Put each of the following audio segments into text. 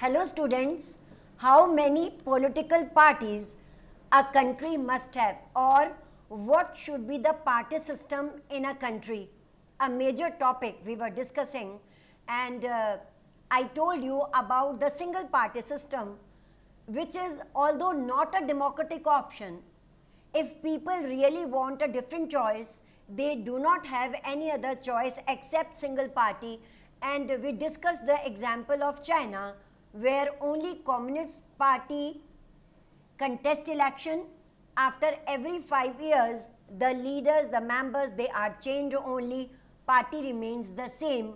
Hello students, how many political parties a country must have, or what should be the party system in a country? A major topic we were discussing, and I told you about the single party system, which is, although not a democratic option, if people really want a different choice, they do not have any other choice except single party. And we discussed the example of China, where only Communist Party contest election. After every 5 years, the leaders, the members, they are changed only, party remains the same.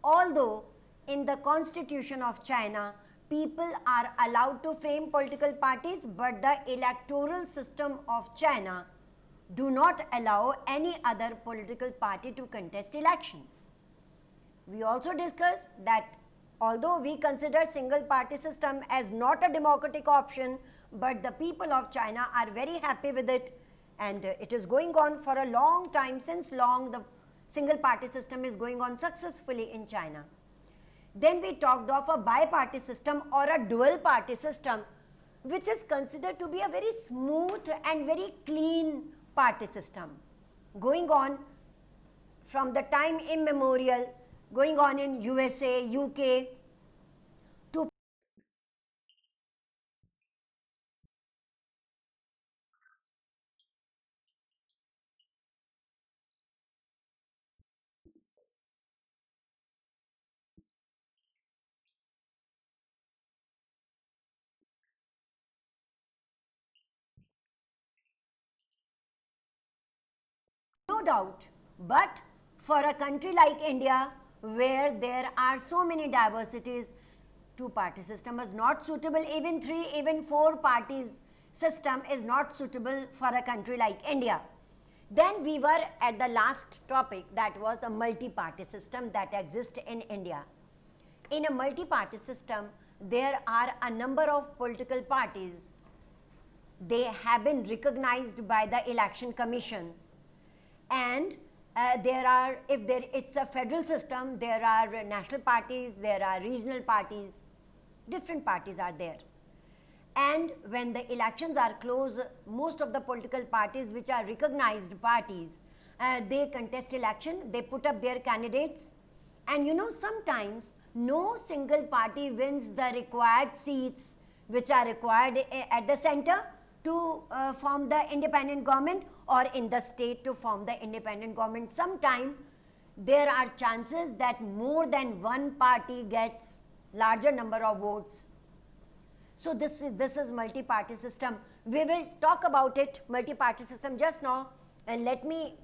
Although in the constitution of China, people are allowed to frame political parties, but the electoral system of China do not allow any other political party to contest elections. We also discussed that although we consider single party system as not a democratic option, but the people of China are very happy with it, and it is going on for a long time. Since long, the single party system is going on successfully in China. Then we talked of a bi-party system or a dual party system, which is considered to be a very smooth and very clean party system, going on from the time immemorial, going on in USA, UK, to no doubt. But for a country like India, where there are so many diversities, two-party system is not suitable. Even three, even four parties system is not suitable for a country like India. Then we were at the last topic, that was the multi-party system that exists in India. In a multi-party system, there are a number of political parties. They have been recognized by the election commission, and there are, if there it's a federal system, there are national parties, there are regional parties, different parties are there. And when the elections are close, most of the political parties which are recognized parties, they contest election, they put up their candidates, and sometimes no single party wins the required seats which are required at the center to form the independent government, or in the state to form the independent government. Sometimes there are chances that more than one party gets larger number of votes. So this is multi-party system. We will talk about it, multi-party system, just now, and let me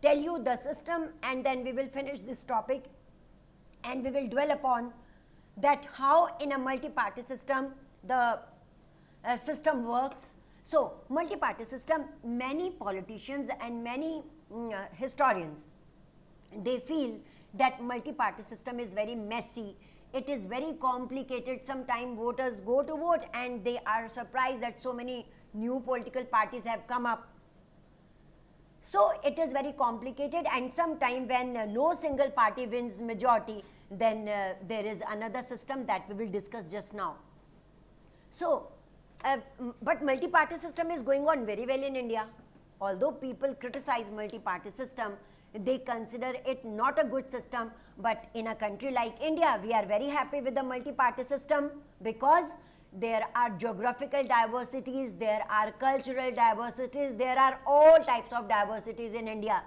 tell you the system, and then we will finish this topic, and we will dwell upon that how in a multi-party system the system works. So multi-party system, many politicians and many historians, they feel that multi-party system is very messy, it is very complicated. Sometimes voters go to vote and they are surprised that so many new political parties have come up. So it is very complicated, and sometimes when no single party wins majority, then there is another system that we will discuss just now. So but multi-party system is going on very well in India. Although people criticize multi-party system, they consider it not a good system. But in a country like India, we are very happy with the multi-party system, because there are geographical diversities, there are cultural diversities, there are all types of diversities in India.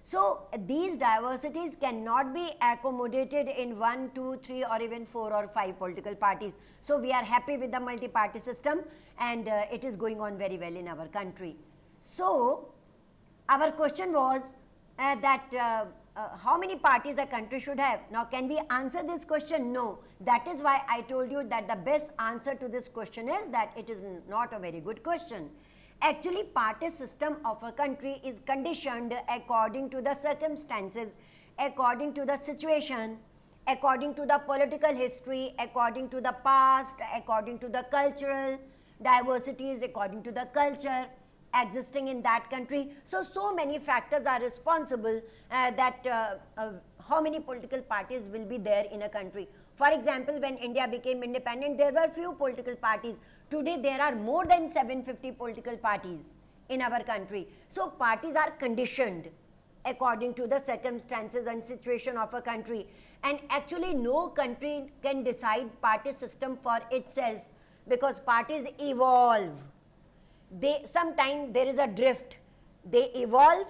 So these diversities cannot be accommodated in 1, 2, 3 or even 4 or 5 political parties. So we are happy with the multi-party system, and it is going on very well in our country. So our question was that how many parties a country should have. Now can we answer this question? No. That is why I told you that the best answer to this question is that it is not a very good question. Actually, party system of a country is conditioned according to the circumstances, according to the situation, according to the political history, according to the past, according to the cultural diversities, according to the culture existing in that country. So many factors are responsible that how many political parties will be there in a country. For example, when India became independent, there were few political parties. Today, there are more than 750 political parties in our country. So, parties are conditioned according to the circumstances and situation of a country. And actually, no country can decide party system for itself, because parties evolve. Sometimes there is a drift. They evolve,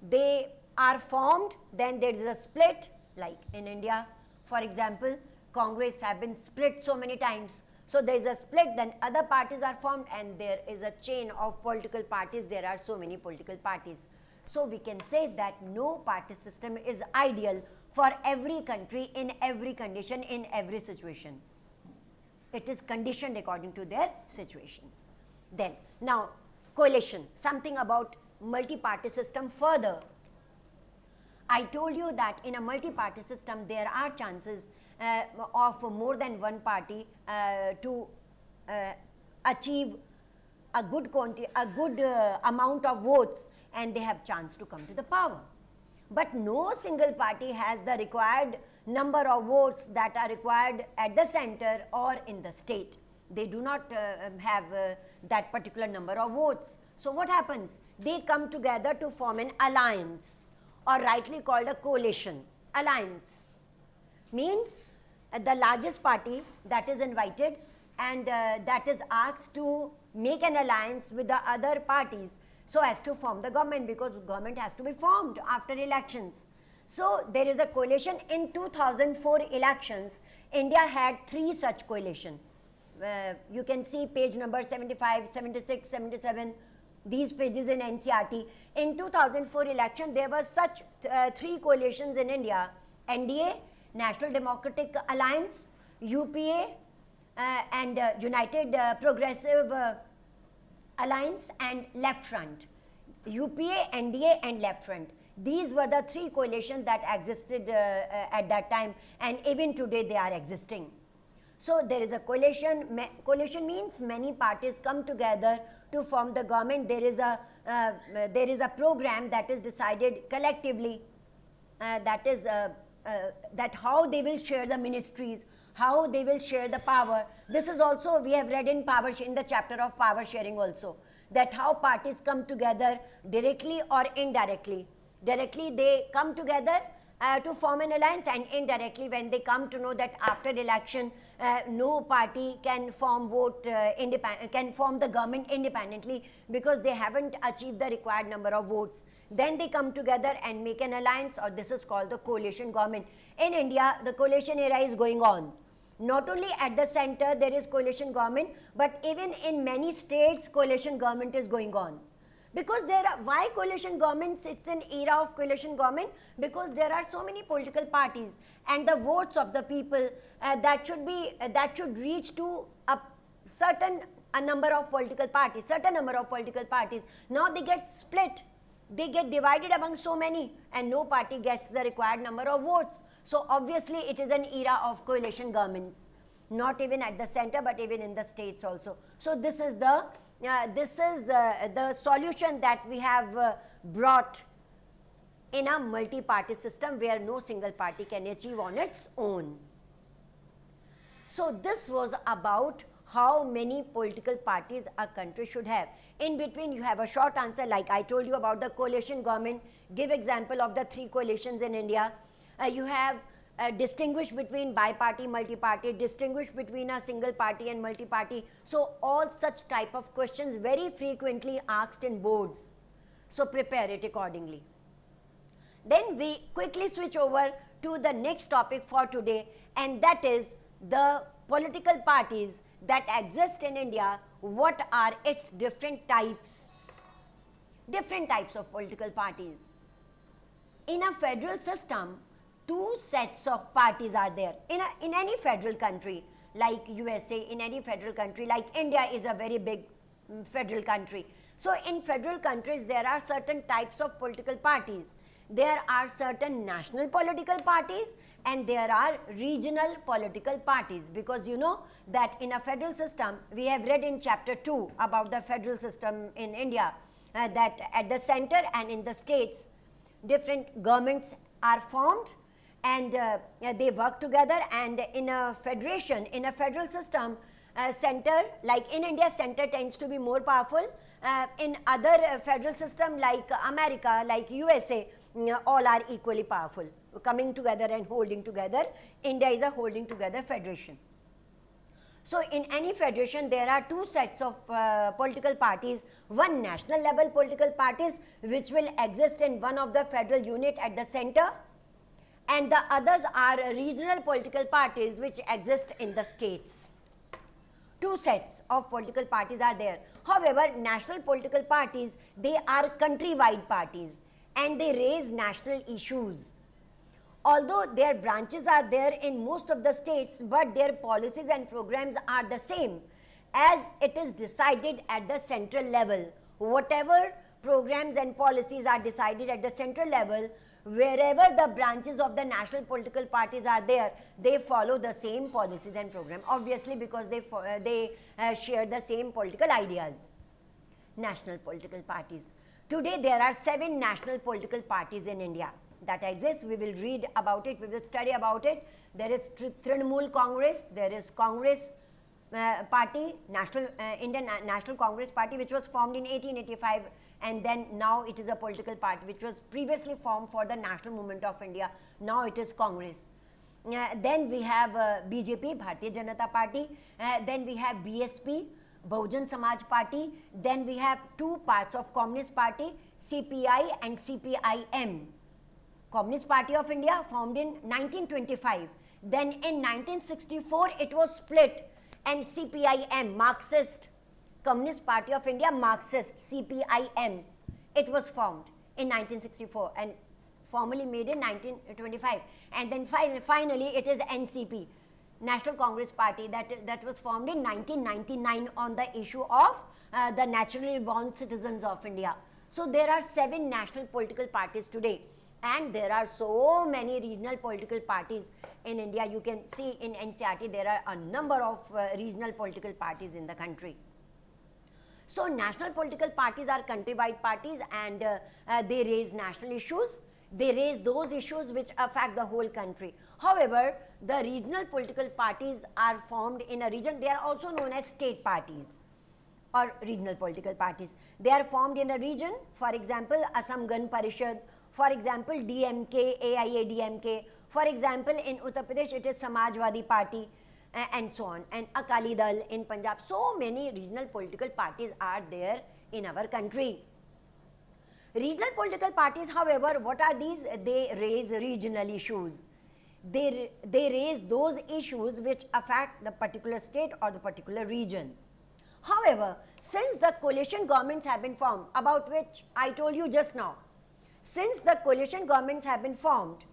they are formed, then there is a split, like in India, for example, Congress have been split so many times. So there is a split, then other parties are formed, and there is a chain of political parties. There are so many political parties. So we can say that no party system is ideal for every country, in every condition, in every situation. It is conditioned according to their situations. Then, now, coalition, something about multi-party system further. I told you that in a multi-party system, there are chances of more than one party to achieve a good amount of votes, and they have chance to come to the power. But no single party has the required number of votes that are required at the center or in the state. They do not have that particular number of votes. So what happens? They come together to form an alliance, or rightly called a coalition. Alliance means the largest party that is invited, and that is asked to make an alliance with the other parties so as to form the government, because government has to be formed after elections. So there is a coalition. In 2004 elections, India had 3 such coalition. You can see page number 75, 76, 77, these pages in NCERT. In 2004 election, there were such 3 coalitions in India: NDA, National Democratic Alliance, UPA, and United Progressive Alliance, and Left Front. UPA, NDA, and Left Front. These were the 3 coalitions that existed at that time, and even today they are existing. So there is a coalition. Coalition means many parties come together to form the government. There is a program that is decided collectively. That is that how they will share the ministries, how they will share the power. This is also we have read in in the chapter of power sharing also, that how parties come together directly or indirectly. Directly they come together to form an alliance, and indirectly when they come to know that after election no party can form the government independently because they haven't achieved the required number of votes, then they come together and make an alliance, or this is called the coalition government. In India, the coalition era is going on. Not only at the center there is coalition government, but even in many states coalition government is going on. Because why coalition governments? It's an era of coalition government because there are so many political parties, and the votes of the people that should reach to a certain number of political parties. Now they get split. They get divided among so many, and no party gets the required number of votes. So obviously it is an era of coalition governments, not even at the center but even in the states also. So this is the solution that we have brought in a multi-party system where no single party can achieve on its own. So this was about how many political parties a country should have. In between you have a short answer, like I told you about the coalition government. Give example of the 3 coalitions in India. You have distinguish between bi-party, multi-party, distinguish between a single party and multi-party. So all such type of questions very frequently asked in boards. So prepare it accordingly. Then we quickly switch over to the next topic for today, and that is the political parties that exist in India. What are its different types? Different types of political parties. In a federal system, 2 sets of parties are there. In any federal country, like USA, in any federal country, like India is a very big federal country. So in federal countries, there are certain types of political parties. There are certain national political parties and there are regional political parties, because you know that in a federal system, we have read in chapter 2 about the federal system in India, that at the center and in the states, different governments are formed, and they work together, and in a federation, in a federal system, center, like in India, center tends to be more powerful. In other federal system like America, like USA, all are equally powerful, coming together and holding together. India is a holding together federation. So in any federation, there are two sets of political parties. One, national level political parties, which will exist in one of the federal unit at the center, and the others are regional political parties which exist in the states. Two sets of political parties are there. However, national political parties, they are country-wide parties and they raise national issues. Although their branches are there in most of the states, but their policies and programs are the same, as it is decided at the central level. Whatever programs and policies are decided at the central level, wherever the branches of the national political parties are there, they follow the same policies and program, obviously, because they share the same political ideas. National political parties. Today there are 7 national political parties in India that exist. We will read about it, we will study about it. There is Trinamool Congress, there is Congress Party, Indian National Congress Party, which was formed in 1885, and then now it is a political party which was previously formed for the National Movement of India. Now it is Congress. Then we have BJP, Bharatiya Janata Party. Then we have BSP, Bahujan Samaj Party. Then we have two parts of Communist Party, CPI and CPIM. Communist Party of India formed in 1925. Then in 1964 it was split, and CPIM, Marxist Communist Party of India, Marxist, CPIM, it was formed in 1964 and formally made in 1925. And then finally it is NCP, National Congress Party, that was formed in 1999 on the issue of the naturally born citizens of India. So there are 7 national political parties today, and there are so many regional political parties in India. You can see in NCERT there are a number of regional political parties in the country. So national political parties are country-wide parties, and they raise national issues. They raise those issues which affect the whole country. However, the regional political parties are formed in a region. They are also known as state parties or regional political parties. They are formed in a region. For example, Assam Gan Parishad. For example, DMK, AIADMK. For example, in Uttar Pradesh, it is Samajwadi Party, and so on, and Akali Dal in Punjab. So many regional political parties are there in our country. Regional political parties, however, what are these? They raise regional issues. They raise those issues which affect the particular state or the particular region. However, since the coalition governments have been formed, about which I told you just now, since the coalition governments have been formed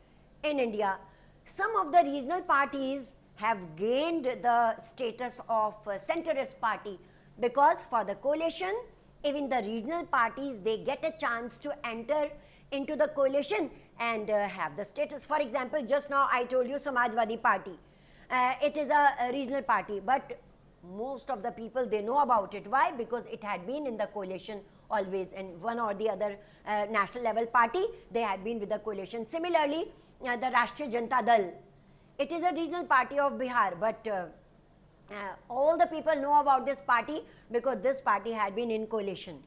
in India, some of the regional parties have gained the status of centrist party, because for the coalition, even the regional parties, they get a chance to enter into the coalition and have the status. For example, just now I told you Samajwadi Party. It is a regional party, but most of the people, they know about it. Why? Because it had been in the coalition always, and one or the other national level party, they had been with the coalition. Similarly, the Rashtriya Janata Dal, it is a regional party of Bihar, but all the people know about this party because this party had been in coalition.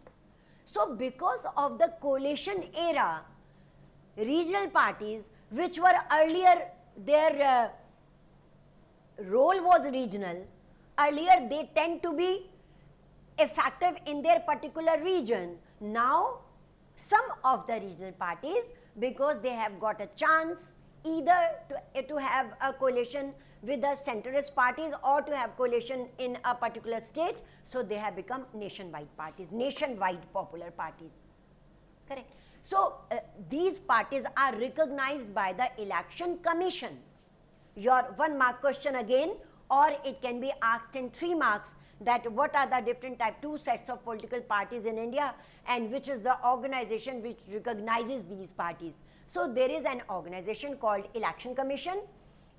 So because of the coalition era, regional parties which were earlier, their role was regional, earlier they tend to be effective in their particular region. Now some of the regional parties, because they have got a chance either to have a coalition with the centrist parties or to have coalition in a particular state, so they have become nationwide parties, nationwide popular parties. Correct. So these parties are recognized by the Election Commission. Your 1 mark question again, or it can be asked in 3 marks, that what are the different two sets of political parties in India, and which is the organization which recognizes these parties. So there is an organization called Election Commission.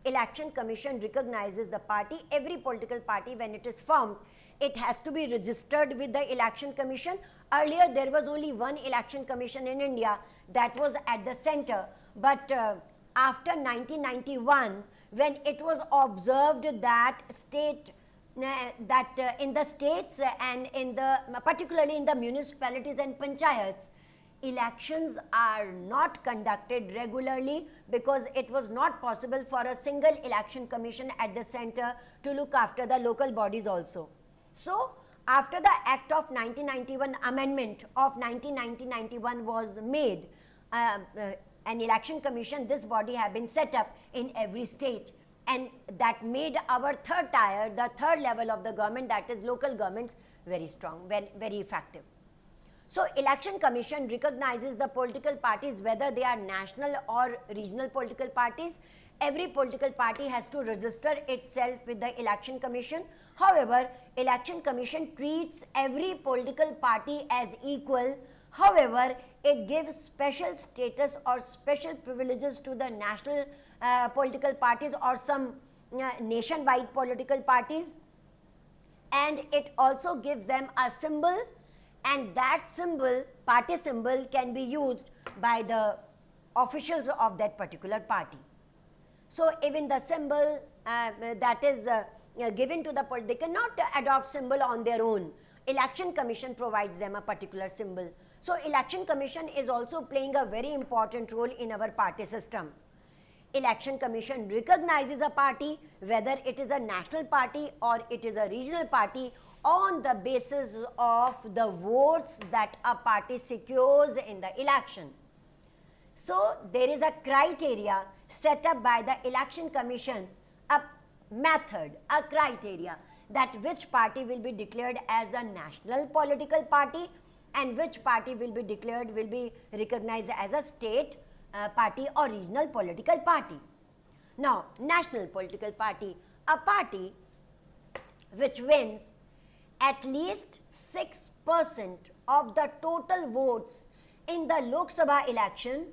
Election Commission recognizes the party. Every political party, when it is formed, it has to be registered with the Election Commission. Earlier there was only one Election Commission in India, that was at the center, but after 1991, when it was observed that in the states and in the particularly in the municipalities and panchayats, elections are not conducted regularly because it was not possible for a single election commission at the center to look after the local bodies also. So after the Act of 1991, amendment of 1991 was made, an election commission, this body have been set up in every state, and that made our third tier, the third level of the government, that is local governments, very strong, very effective. So election commission recognizes the political parties whether they are national or regional political parties. Every political party has to register itself with the election commission. However, election commission treats every political party as equal. However, it gives special status or special privileges to the national political parties or some nationwide political parties, and it also gives them a symbol, and that symbol, party symbol, can be used by the officials of that particular party. So even the symbol that is given to the they cannot adopt symbol on their own. Election commission provides them a particular symbol. So election commission is also playing a very important role in our party system. Election commission recognizes a party whether it is a national party or it is a regional party on the basis of the votes that a party secures in the election. So there is a criteria set up by the election commission, a method, a criteria that which party will be declared as a national political party and which party will be recognized as a state party or regional political party. Now, national political party, a party which wins at least 6% of the total votes in the Lok Sabha election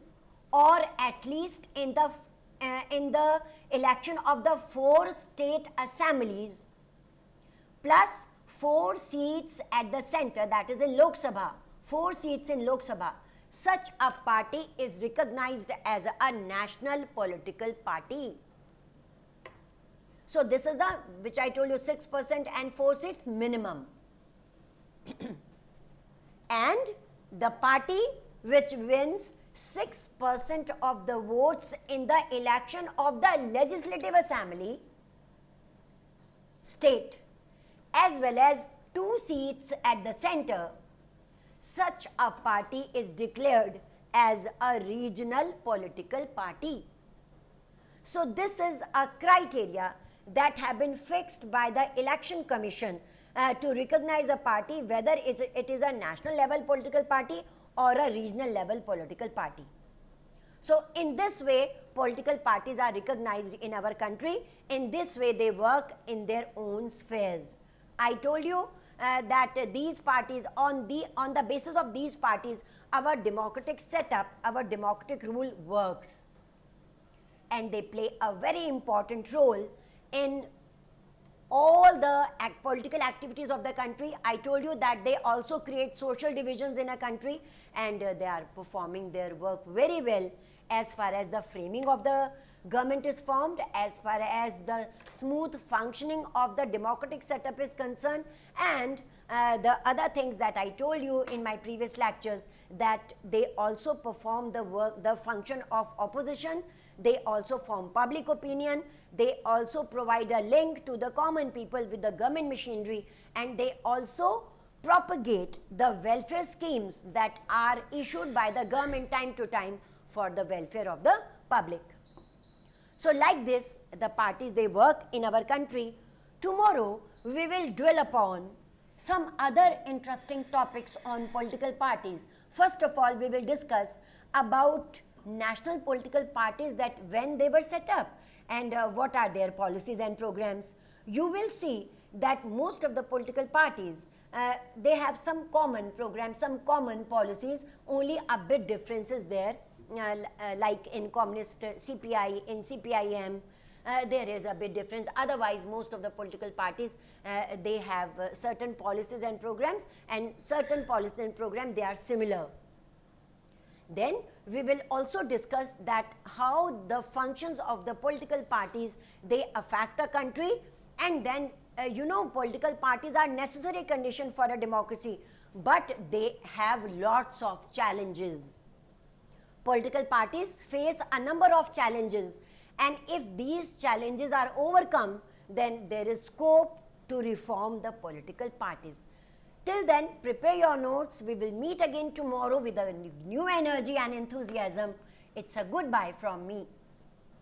or at least in the election of the 4 state assemblies plus 4 seats at the center, that is in Lok Sabha, 4 seats in Lok Sabha, such a party is recognized as a national political party. So this is the, which I told you, 6% and 4 seats minimum. And the party which wins 6% of the votes in the election of the Legislative Assembly, state, as well as 2 seats at the center, such a party is declared as a regional political party. So this is a criteria that have been fixed by the election commission to recognize a party whether it is a national level political party or a regional level political party. So in this way, political parties are recognized in our country. In this way, they work in their own spheres. I told you that these parties, on the basis of these parties, our democratic setup, our democratic rule works, and they play a very important role in all the political activities of the country. I told you that they also create social divisions in a country, and they are performing their work very well as far as the framing of the government is formed, as far as the smooth functioning of the democratic setup is concerned, and the other things that I told you in my previous lectures, that they also perform the work, the function of opposition, they also form public opinion, they also provide a link to the common people with the government machinery, and they also propagate the welfare schemes that are issued by the government time to time for the welfare of the public. So like this, the parties, they work in our country. Tomorrow, we will dwell upon some other interesting topics on political parties. First of all, we will discuss about national political parties, that when they were set up and what are their policies and programs. You will see that most of the political parties, they have some common programs, some common policies, only a bit differences there, like in communist CPI, in CPIM, there is a bit difference. Otherwise, most of the political parties, they have certain policies and programs, and certain policies and programs, they are similar. Then we will also discuss that how the functions of the political parties, they affect a country, and then political parties are necessary condition for a democracy, but they have lots of challenges. Political parties face a number of challenges, and if these challenges are overcome, then there is scope to reform the political parties. Till then, prepare your notes. We will meet again tomorrow with a new energy and enthusiasm. It's a goodbye from me.